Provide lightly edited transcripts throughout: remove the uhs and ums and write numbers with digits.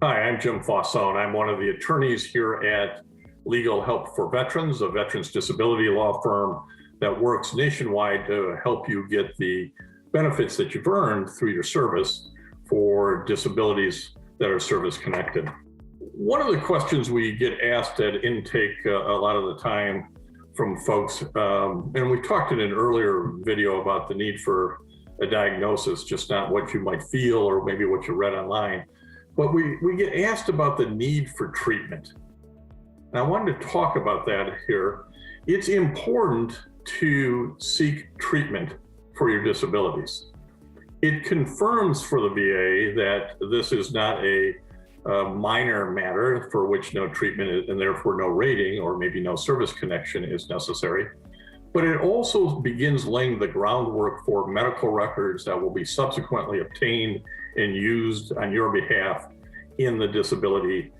Hi, I'm Jim Fausone. I'm one of the attorneys here at Legal Help for Veterans, a veterans disability law firm that works nationwide to help you get the benefits that you've earned through your service for disabilities that are service connected. One of the questions we get asked at intake a lot of the time from folks, and we talked in an earlier video about the need for a diagnosis, just not what you might feel or maybe what you read online. But we get asked about the need for treatment. And I wanted to talk about that here. It's important to seek treatment for your disabilities. It confirms for the VA that this is not a minor matter for which no treatment is, and therefore no rating or maybe no service connection is necessary. But it also begins laying the groundwork for medical records that will be subsequently obtained and used on your behalf in the disability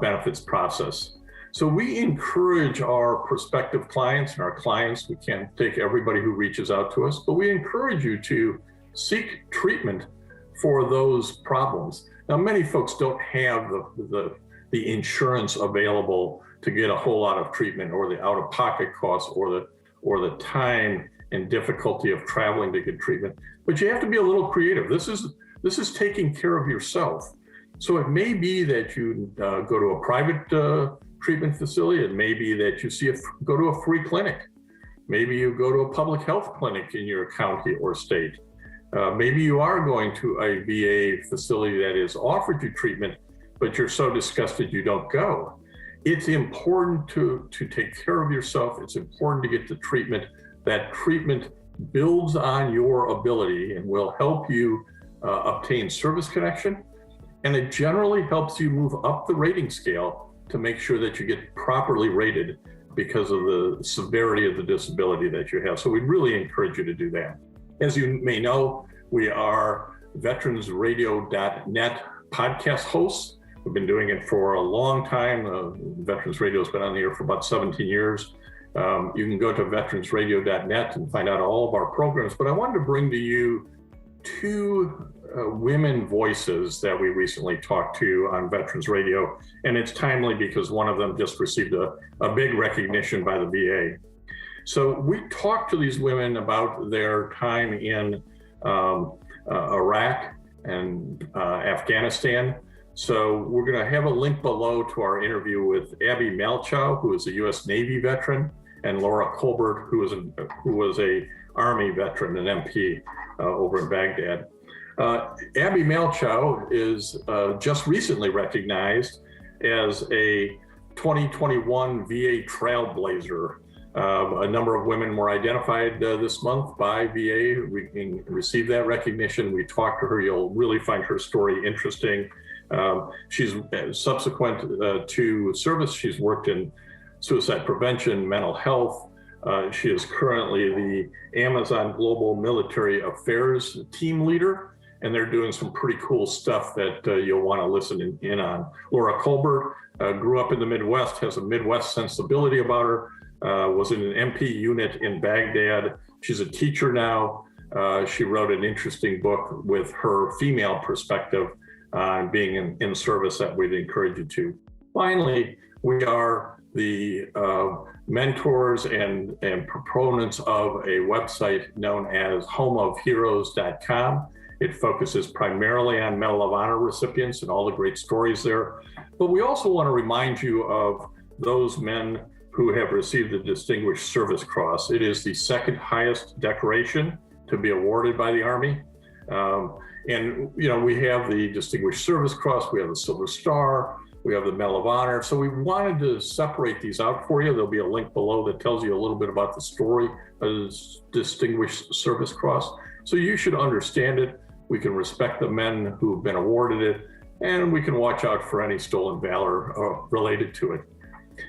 benefits process. So we encourage our prospective clients and our clients, we can't take everybody who reaches out to us, but we encourage you to seek treatment for those problems. Now, many folks don't have the insurance available to get a whole lot of treatment, or the out-of-pocket costs, or the time and difficulty of traveling to get treatment. But you have to be a little creative. This is taking care of yourself. So it may be that you go to a private treatment facility. It may be that you go to a free clinic. Maybe you go to a public health clinic in your county or state. Maybe you are going to a VA facility that has offered you treatment, but you're so disgusted you don't go. It's important to take care of yourself. It's important to get the treatment. That treatment builds on your ability and will help you obtain service connection. And it generally helps you move up the rating scale to make sure that you get properly rated because of the severity of the disability that you have. So we really encourage you to do that. As you may know, we are veteransradio.net podcast hosts. We've been doing it for a long time. Veterans Radio has been on the air for about 17 years. You can go to veteransradio.net and find out all of our programs. But I wanted to bring to you two women voices that we recently talked to on Veterans Radio. And it's timely because one of them just received a big recognition by the VA. So we talked to these women about their time in Iraq and Afghanistan. So we're going to have a link below to our interview with Abby Malchow, who is a U.S. Navy veteran, and Laura Colbert, who was a Army veteran, an MP over in Baghdad. Abby Malchow is just recently recognized as a 2021 VA Trailblazer. A number of women were identified this month by VA. We can receive that recognition. We talked to her. You'll really find her story interesting. She's subsequent to service, she's worked in suicide prevention, mental health. She is currently the Amazon Global Military Affairs team leader, and they're doing some pretty cool stuff that you'll want to listen in on. Laura Colbert grew up in the Midwest, has a Midwest sensibility about her, was in an MP unit in Baghdad. She's a teacher now. She wrote an interesting book with her female perspective on being in service that we'd encourage you to. Finally, we are the mentors and proponents of a website known as homeofheroes.com. It focuses primarily on Medal of Honor recipients and all the great stories there. But we also want to remind you of those men who have received the Distinguished Service Cross. It is the second highest decoration to be awarded by the Army. And you know, we have the Distinguished Service Cross, we have the Silver Star, we have the Medal of Honor. So we wanted to separate these out for you. There'll be a link below that tells you a little bit about the story of the Distinguished Service Cross. So you should understand it. We can respect the men who've been awarded it, and we can watch out for any stolen valor related to it.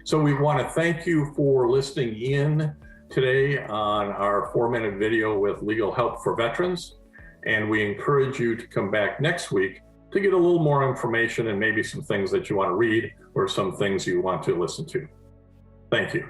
So we want to thank you for listening in today on our 4-minute video with Legal Help for Veterans. And we encourage you to come back next week to get a little more information and maybe some things that you want to read or some things you want to listen to. Thank you.